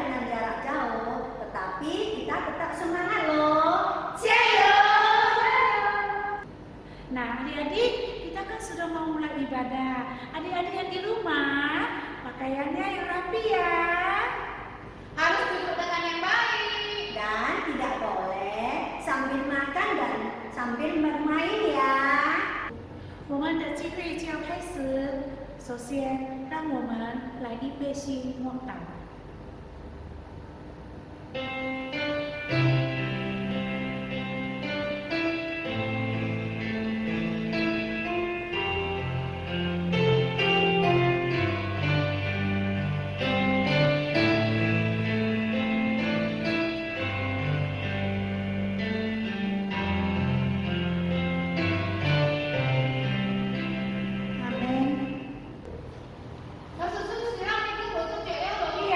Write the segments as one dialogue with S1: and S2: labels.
S1: dengan jarak jauh, tetapi kita tetap semangat loh. Ciao.
S2: Nah, adik-adik, kita kan sudah mau mulai ibadah. Adik-adik yang di rumah, pakaiannya yang rapi ya.
S3: Harus duduk dengan yang baik.
S1: Dan tidak boleh sambil makan dan sambil bermain ya.
S2: 我们的聚会就要开始，首先让我们来预备心默祷。阿门。
S3: 老师是不是让你跟我做解忧了？
S2: 对呀、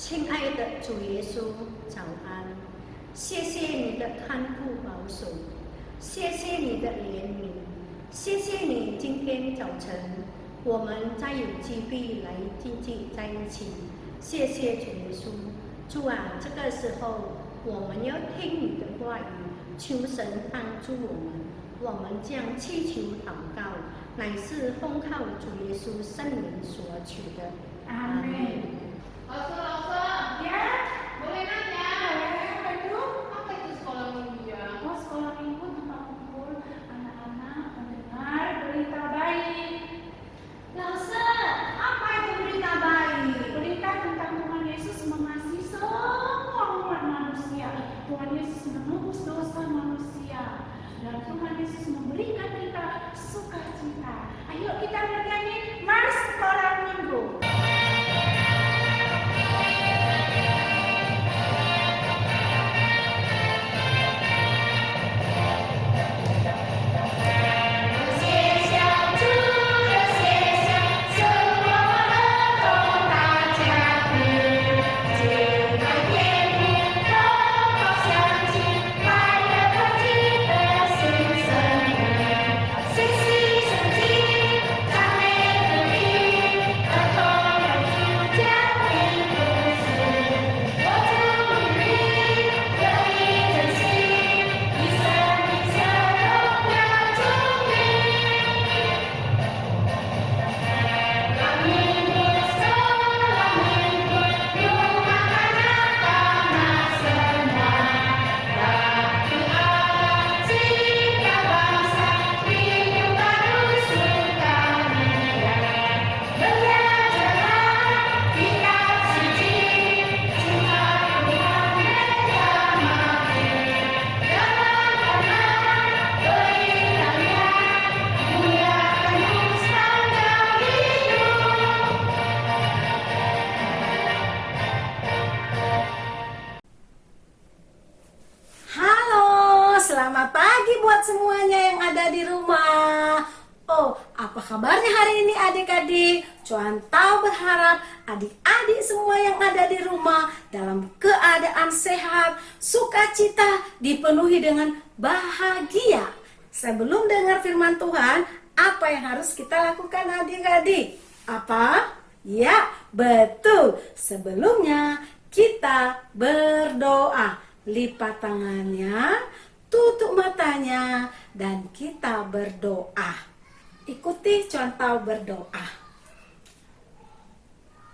S1: 亲爱的主耶稣，早安！谢谢你的看顾保守，谢谢你的怜悯，谢谢你今天早晨我们再有机会来聚集在一起。谢谢主耶稣，主啊，这个时候我们要听你的话语，求神帮助我们。我们将祈求祷告，乃是奉靠主耶稣圣名所求的。阿门。
S3: Langsung.
S2: Ya,
S3: Boleh nanya?
S2: apa itu?
S3: Apa itu sekolah minggu ya?
S2: Oh, sekolah minggu tempat kumpul anak-anak mendengar berita baik.
S1: 老师，apa itu berita baik?
S2: Berita tentang Tuhan Yesus mengasihi semua umat manusia. Tuhan Yesus menebus dosa manusia. Dan Tuhan Yesus memberikan kita sukacita. Ayo kita bernyanyi Mars Sekolah Minggu.
S4: Selamat pagi buat semuanya yang ada di rumah. Oh, apa kabarnya hari ini adik-adik? Cuantau berharap adik-adik semua yang ada di rumah dalam keadaan sehat, sukacita, dipenuhi dengan bahagia. Sebelum dengar firman Tuhan, apa yang harus kita lakukan adik-adik? Apa? Ya, betul. Sebelumnya kita berdoa. Lipat tangannya, tutup matanya, dan kita berdoa. Ikuti contoh berdoa.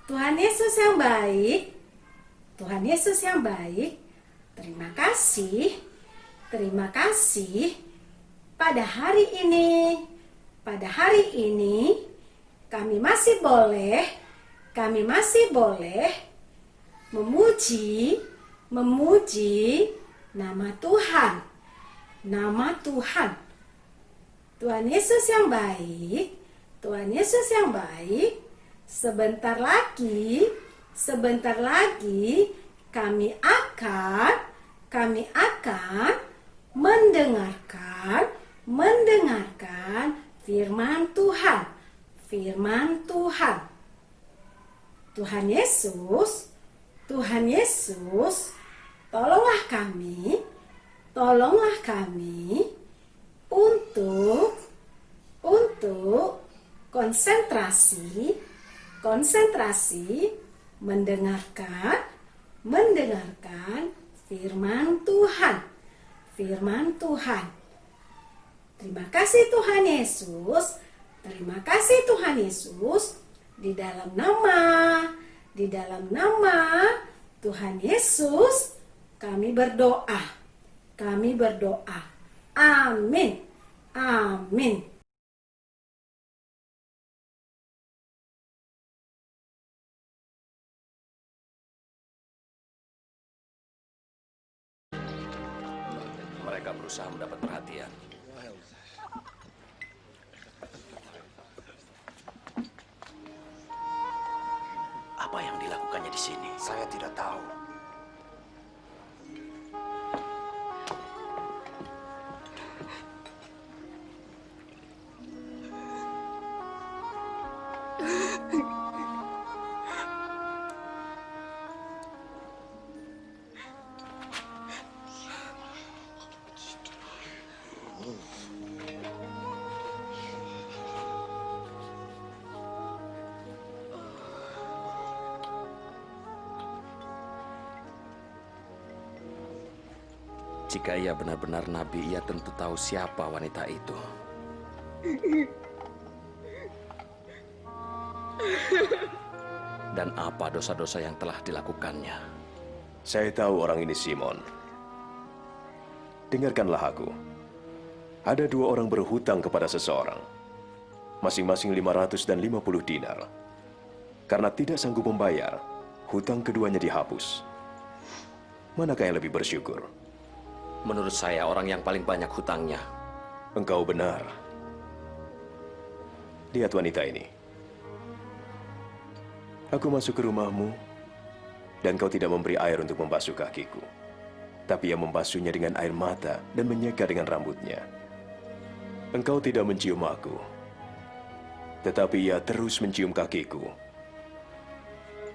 S4: Tuhan Yesus yang baik, Tuhan Yesus yang baik, terima kasih pada hari ini kami masih boleh memuji nama Tuhan. Tuhan Yesus yang baik, sebentar lagi kami akan mendengarkan firman Tuhan. Tuhan Yesus, tolonglah kami untuk konsentrasi mendengarkan firman Tuhan. Terima kasih Tuhan Yesus, di dalam nama Tuhan Yesus kami berdoa. Amin.
S5: Mereka berusaha mendapat perhatian. Apa yang dilakukannya di sini?
S6: Saya tidak tahu.
S5: Jika ia benar-benar nabi, ia tentu tahu siapa wanita itu. Dan apa dosa-dosa yang telah dilakukannya.
S6: Saya tahu orang ini Simon. Dengarkanlah aku. Ada 2 orang berhutang kepada seseorang. Masing-masing 500 dan 50 dinar. Karena tidak sanggup membayar, hutang keduanya dihapus. Manakah yang lebih bersyukur?
S5: Menurut saya, orang yang paling banyak hutangnya.
S6: Engkau benar. Lihat wanita ini. Aku masuk ke rumahmu, dan kau tidak memberi air untuk membasuh kakiku. Tapi ia membasuhnya dengan air mata dan menyeka dengan rambutnya. Engkau tidak mencium aku, tetapi ia terus mencium kakiku.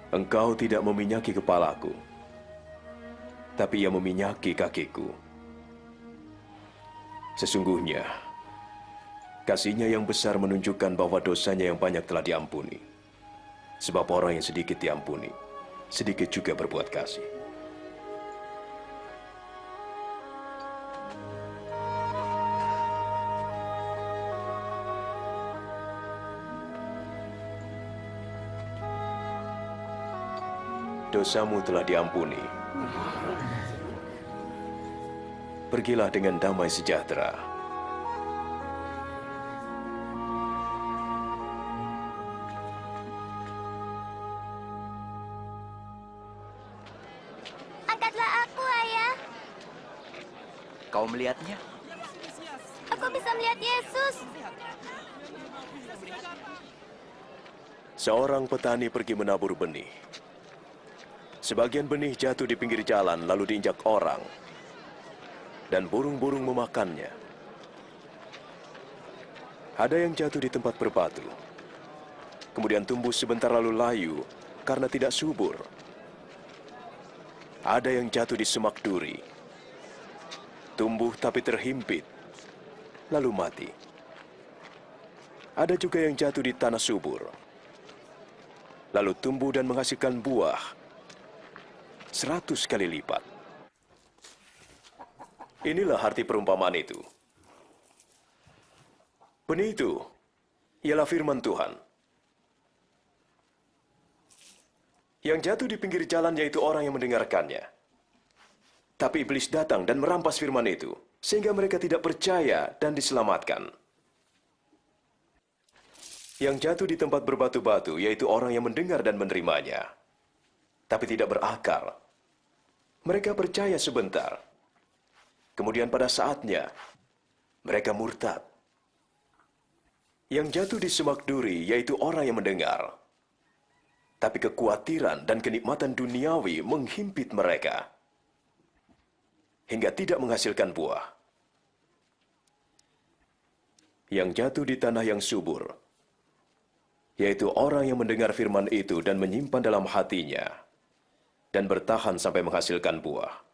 S6: Engkau tidak meminyaki kepalaku, tapi ia meminyaki kakiku. Sesungguhnya, kasihnya yang besar menunjukkan bahwa dosanya yang banyak telah diampuni. Sebab orang yang sedikit diampuni, sedikit juga berbuat kasih. Dosamu telah diampuni. Pergilah dengan damai sejahtera.
S7: Angkatlah aku, Ayah.
S5: Kau melihatnya?
S7: Aku bisa melihat Yesus.
S6: Seorang petani pergi menabur benih. Sebagian benih jatuh di pinggir jalan lalu diinjak orang. Dan burung-burung memakannya. Ada yang jatuh di tempat berbatu. Kemudian tumbuh sebentar lalu layu karena tidak subur. Ada yang jatuh di semak duri. Tumbuh tapi terhimpit, lalu mati. Ada juga yang jatuh di tanah subur. Lalu tumbuh dan menghasilkan buah 100 kali lipat. Inilah arti perumpamaan itu. Benih itu ialah firman Tuhan. Yang jatuh di pinggir jalan yaitu orang yang mendengarkannya. Tapi iblis datang dan merampas firman itu, sehingga mereka tidak percaya dan diselamatkan. Yang jatuh di tempat berbatu-batu yaitu orang yang mendengar dan menerimanya, tapi tidak berakar. Mereka percaya sebentar. Kemudian pada saatnya, mereka murtad. Yang jatuh di semak duri yaitu orang yang mendengar. Tapi kekhawatiran dan kenikmatan duniawi menghimpit mereka. Hingga tidak menghasilkan buah. Yang jatuh di tanah yang subur, yaitu orang yang mendengar firman itu dan menyimpan dalam hatinya, dan bertahan sampai menghasilkan buah.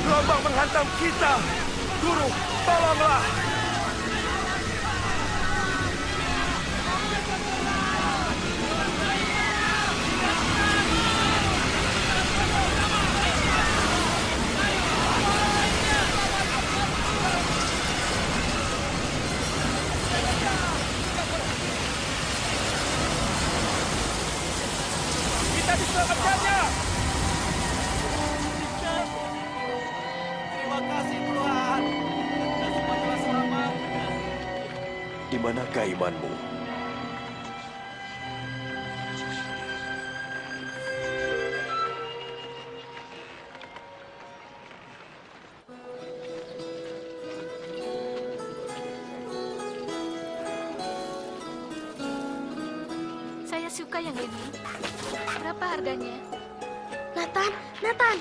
S8: Gelombang menghantam kita. Guru, tolonglah. Kita diselamatkannya. Terima kasih Tuhan. Kita semua telah selamat.
S6: Di manakah imanmu?
S9: suka yang ini. Berapa harganya?
S7: Nathan.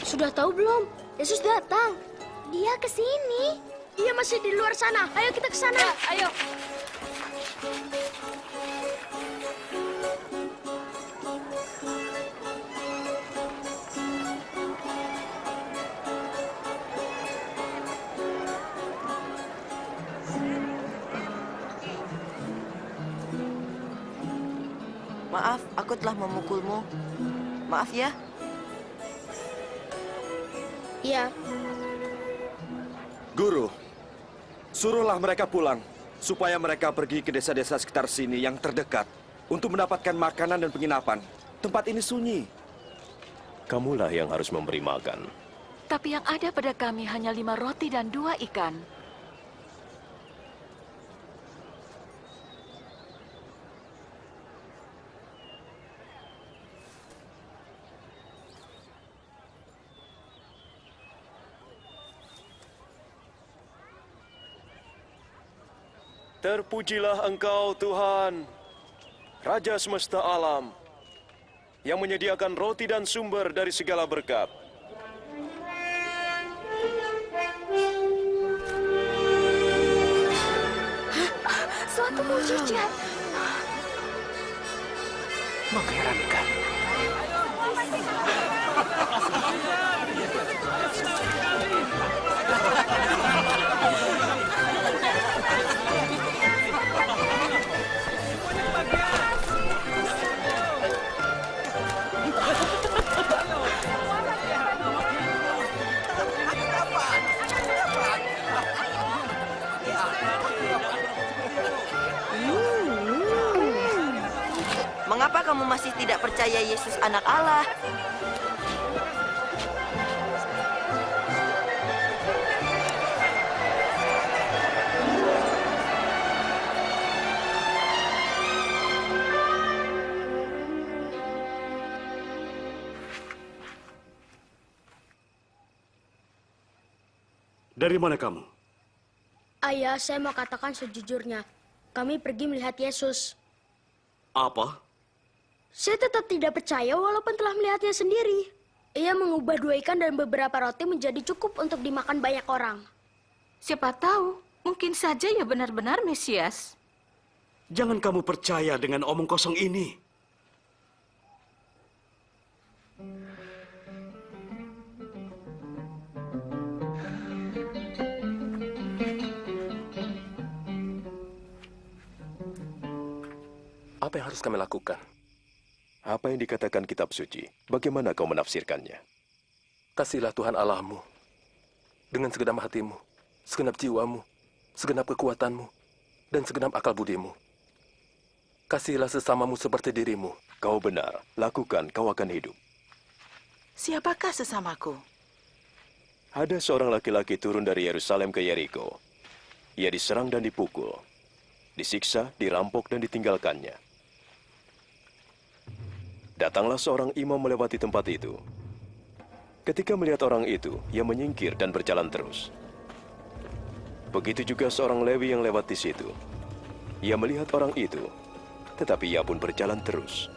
S7: Sudah tahu belum? Yesus datang. Dia ke sini. Dia masih di luar sana. Ayo kita ke sana.
S9: Ya, ayo.
S10: Maaf, aku telah memukulmu. Maaf ya.
S7: Iya.
S8: Guru, suruhlah mereka pulang, supaya mereka pergi ke desa-desa sekitar sini yang terdekat untuk mendapatkan makanan dan penginapan. Tempat ini sunyi.
S6: Kamulah yang harus memberi makan.
S9: Tapi yang ada pada kami hanya 5 roti dan 2 ikan.
S6: Terpujilah Engkau, Tuhan, Raja semesta alam, yang menyediakan roti dan sumber dari segala berkat.
S9: Suatu mujizat.
S5: Mengherankan.
S10: Mengapa kamu masih tidak percaya Yesus anak Allah?
S8: Dari mana kamu?
S7: Ayah, saya mau katakan sejujurnya. Kami pergi melihat Yesus.
S8: Apa?
S7: Saya tetap tidak percaya walaupun telah melihatnya sendiri. Ia mengubah 2 ikan dan beberapa roti menjadi cukup untuk dimakan banyak orang.
S9: Siapa tahu, mungkin saja ia benar-benar Mesias.
S8: Jangan kamu percaya dengan omong kosong ini.
S5: Apa yang harus kami lakukan?
S6: Apa yang dikatakan kitab suci? Bagaimana kau menafsirkannya?
S5: Kasihilah Tuhan Allahmu dengan segenap hatimu, segenap jiwamu, segenap kekuatanmu, dan segenap akal budimu. Kasihilah sesamamu seperti dirimu.
S6: Kau benar, lakukan, kau akan hidup.
S10: Siapakah sesamaku?
S6: Ada seorang laki-laki turun dari Yerusalem ke Yeriko. Ia diserang dan dipukul, disiksa, dirampok, dan ditinggalkannya. Datanglah seorang imam melewati tempat itu. Ketika melihat orang itu, ia menyingkir dan berjalan terus. Begitu juga seorang Lewi yang lewat di situ. Ia melihat orang itu, tetapi ia pun berjalan terus.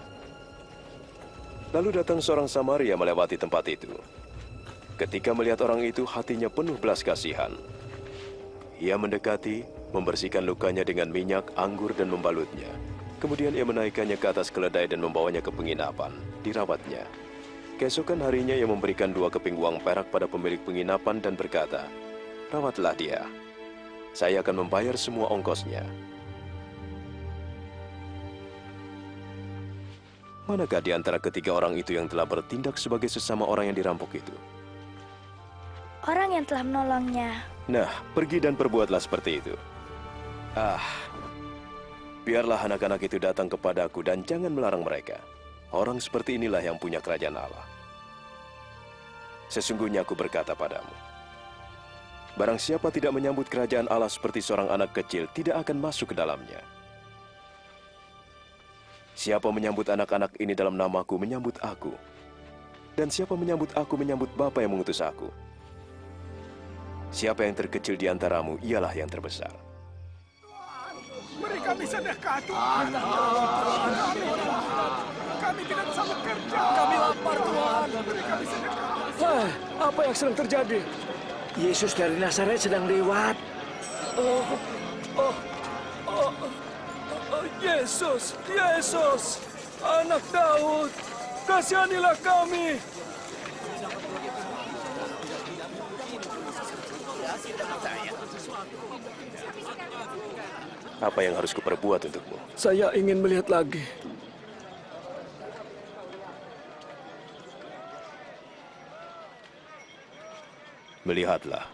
S6: Lalu datang seorang Samaria melewati tempat itu. Ketika melihat orang itu, hatinya penuh belas kasihan. Ia mendekati, membersihkan lukanya dengan minyak, anggur, dan membalutnya. Kemudian ia menaikkannya ke atas keledai dan membawanya ke penginapan, dirawatnya. Keesokan harinya ia memberikan 2 keping uang perak pada pemilik penginapan dan berkata, "Rawatlah dia. Saya akan membayar semua ongkosnya." Manakah di antara ketiga orang itu yang telah bertindak sebagai sesama orang yang dirampok itu?
S7: Orang yang telah menolongnya.
S6: Nah, pergi dan perbuatlah seperti itu. Biarlah anak-anak itu datang kepadaku dan jangan melarang mereka. Orang seperti inilah yang punya kerajaan Allah. Sesungguhnya aku berkata padamu, barang siapa tidak menyambut kerajaan Allah seperti seorang anak kecil, tidak akan masuk ke dalamnya. Siapa menyambut anak-anak ini dalam namaku, menyambut aku. Dan siapa menyambut aku, menyambut Bapa yang mengutus aku. Siapa yang terkecil di antaramu, ialah yang terbesar.
S8: Mereka
S11: kami sedekah, Tuhan. Kami tidak bisa bekerja. Kami lapar, Tuhan. Beri kami sedekah.
S12: Apa yang sedang terjadi? Yesus dari Nazaret sedang lewat.
S11: Yesus, Yesus, anak Daud, kasihanilah kami.
S6: Apa yang harus kuperbuat untukmu?
S12: Saya ingin melihat lagi.
S6: Melihatlah.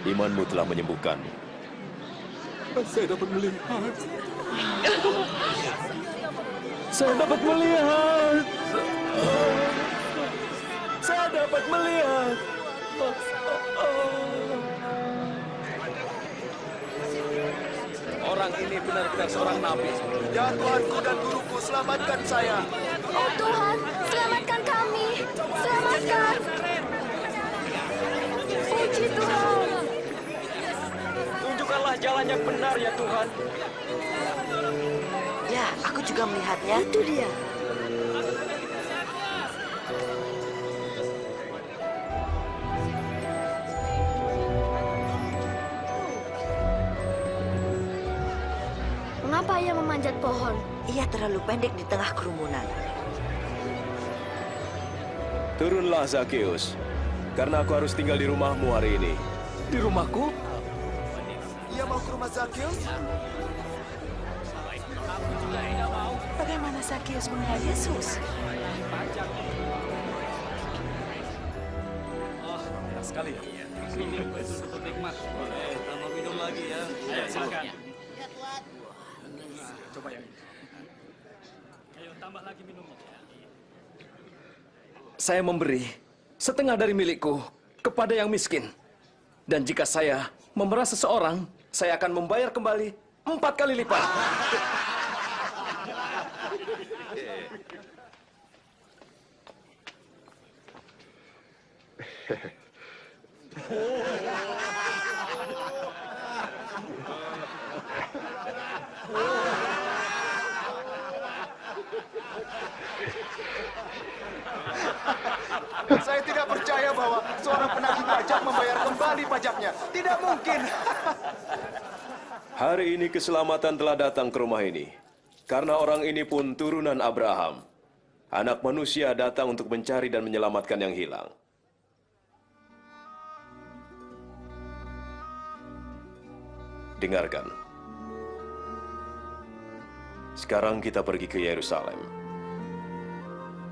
S6: Imanmu telah menyembuhkanmu.
S11: Saya dapat melihat.
S12: Saya dapat melihat. Saya dapat melihat.
S11: Orang ini benar-benar seorang nabi. Ya Tuhanku dan guruku, selamatkan saya.
S7: Oh Tuhan, selamatkan kami. Selamatkan. Puji Tuhan.
S12: Tunjukkanlah jalan yang benar ya Tuhan.
S10: Ya, aku juga melihatnya.
S7: Itu dia. Mengapa ia memanjat pohon?
S10: Ia terlalu pendek di tengah kerumunan.
S6: Turunlah, Zakheus. Karena aku harus tinggal di rumahmu hari ini.
S12: Di rumahku?
S11: Ia mau ke rumah Zakheus?
S10: Bagaimana Zakheus mengenal Yesus?
S11: Enak sekali ya. Ini betul-betul nikmat. Boleh, tambah minum lagi ya. Ayo, silakan. Coba yang ini. Ayo, tambah lagi minumnya.
S12: Saya memberi setengah dari milikku kepada yang miskin. Dan jika saya memerah seseorang, saya akan membayar kembali 4 kali lipat.
S11: Saya tidak percaya bahwa seorang penagih pajak membayar kembali pajaknya. Tidak mungkin.
S6: Hari ini keselamatan telah datang ke rumah ini. Karena orang ini pun turunan Abraham. Anak manusia datang untuk mencari dan menyelamatkan yang hilang. Dengarkan. Sekarang kita pergi ke Yerusalem.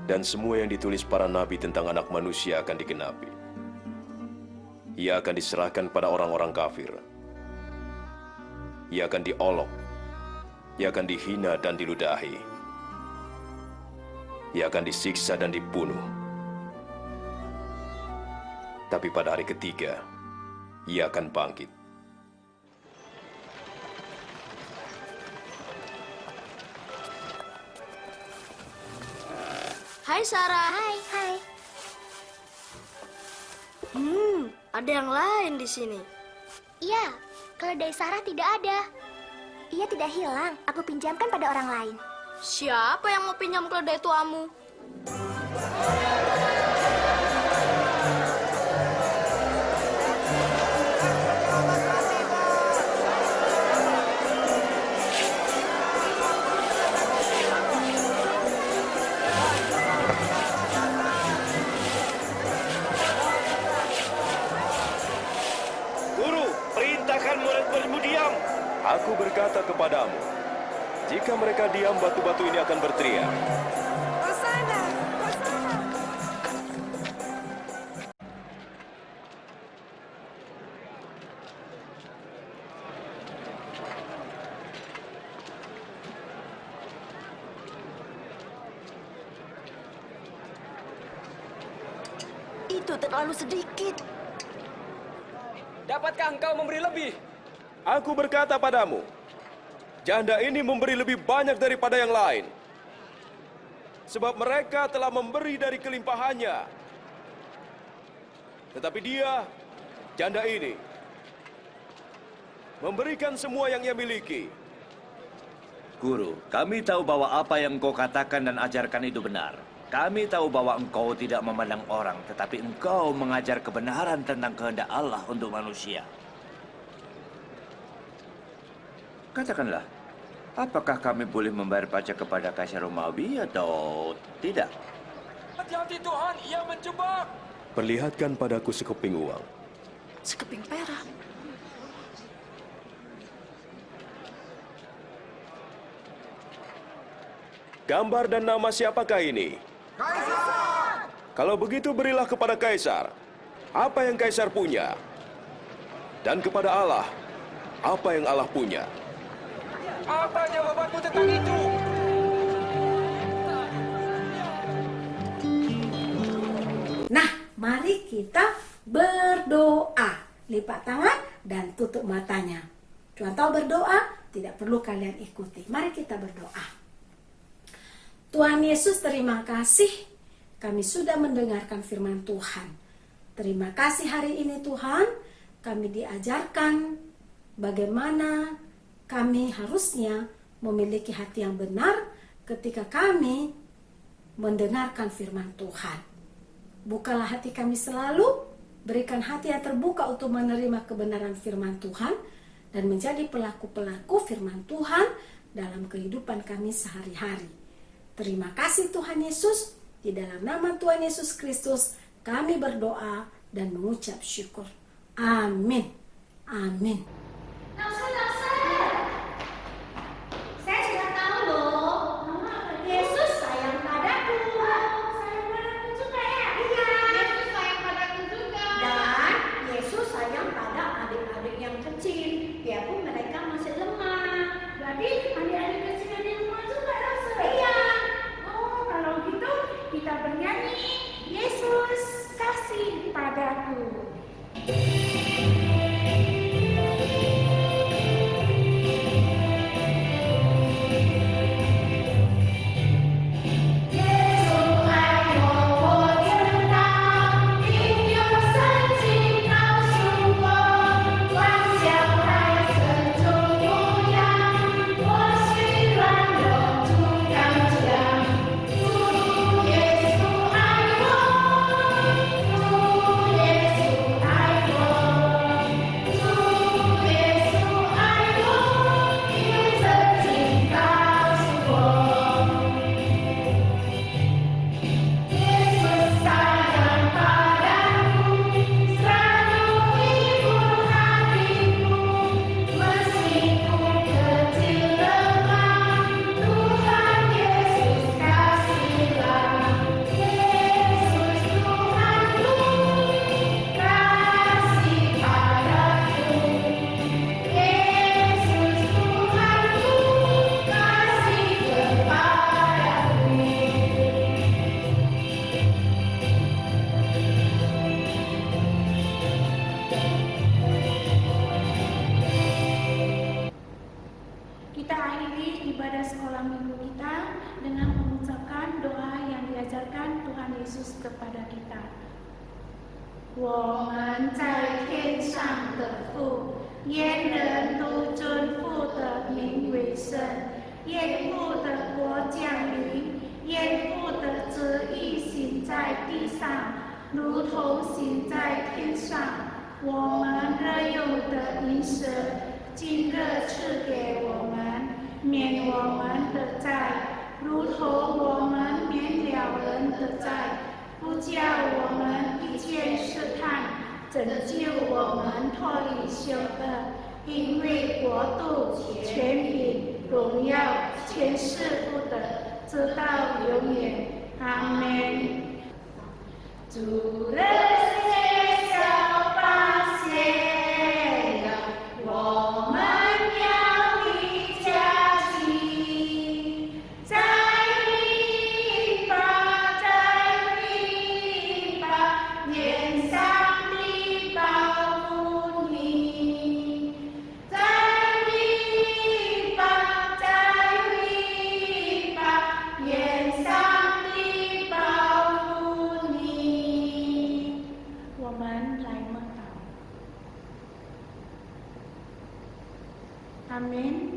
S6: Dan semua yang ditulis para nabi tentang anak manusia akan digenapi. Ia akan diserahkan pada orang-orang kafir. Ia akan diolok. Ia akan dihina dan diludahi. Ia akan disiksa dan dibunuh. Tapi pada hari ketiga, ia akan bangkit.
S7: Hai Sarah. Hai. Ada yang lain di sini.
S13: Iya, keledai Sarah tidak ada. Ia tidak hilang, aku pinjamkan pada orang lain.
S7: Siapa yang mau pinjam keledai tuamu?
S6: Guru, perintahkan murid-muridmu diam. Aku berkata kepadamu, jika mereka diam, batu-batu ini akan berteriak.
S4: Hosana, Hosana.
S10: Itu terlalu sedikit.
S12: Dapatkah engkau memberi lebih?
S6: Aku berkata padamu, janda ini memberi lebih banyak daripada yang lain. Sebab mereka telah memberi dari kelimpahannya. Tetapi dia, janda ini, memberikan semua yang ia miliki.
S11: Guru, kami tahu bahwa apa yang engkau katakan dan ajarkan itu benar. Kami tahu bahwa engkau tidak memandang orang, tetapi engkau mengajar kebenaran tentang kehendak Allah untuk manusia. Katakanlah, apakah kami boleh membayar pajak kepada Kaisar Romawi atau tidak?
S5: Hati-hati Tuhan, ia menjebak.
S6: Perlihatkan padaku sekeping uang.
S9: Sekeping perak.
S6: Gambar dan nama siapakah ini? Kaisar! Kalau begitu berilah kepada Kaisar apa yang Kaisar punya. Dan kepada Allah, apa yang Allah punya.
S5: Apa jawabanmu tentang itu?
S4: Nah, mari kita berdoa. Lipat tangan dan tutup matanya. Tuhan tahu berdoa, tidak perlu kalian ikuti. Mari kita berdoa. Tuhan Yesus, terima kasih kami sudah mendengarkan firman Tuhan. Terima kasih hari ini Tuhan, kami diajarkan bagaimana kami harusnya memiliki hati yang benar ketika kami mendengarkan firman Tuhan. Bukalah hati kami selalu, berikan hati yang terbuka untuk menerima kebenaran firman Tuhan dan menjadi pelaku-pelaku firman Tuhan dalam kehidupan kami sehari-hari. Terima kasih Tuhan Yesus, di dalam nama Tuhan Yesus Kristus kami berdoa dan mengucap syukur. Amin. Amin.
S1: Saya sudah tahu loh. Yesus sayang padaku.
S2: Sayang padaku juga ya?
S1: Iya.
S3: Yesus sayang padaku juga.
S1: Dan Yesus sayang pada adik-adik yang kecil, biarpun mereka masih lemah.
S2: Berarti adik-adik kecil di rumah juga rasa?
S1: Iya.
S2: Oh, kalau gitu kita bernyanyi Yesus kasih padaku. Kita akhiri ibadah sekolah minggu kita dengan mengucapkan doa yang diajarkan Tuhan Yesus kepada kita. 我们在天上的父，愿人都尊父的名为圣，愿父的国降临，愿父的旨意行在地上，如同行在天上。我们日用的饮食，今日赐给我们，免我们的债，如同我们免了人的债，不叫我们遇见试探，拯救我们脱离凶恶。因为国度、权柄、荣耀，全是父的，直到永远。阿门。主的学校发现了，我们要离家去，在你吧，在你吧，愿上帝保护你，在你吧，在你吧，愿上帝保护你。Amin.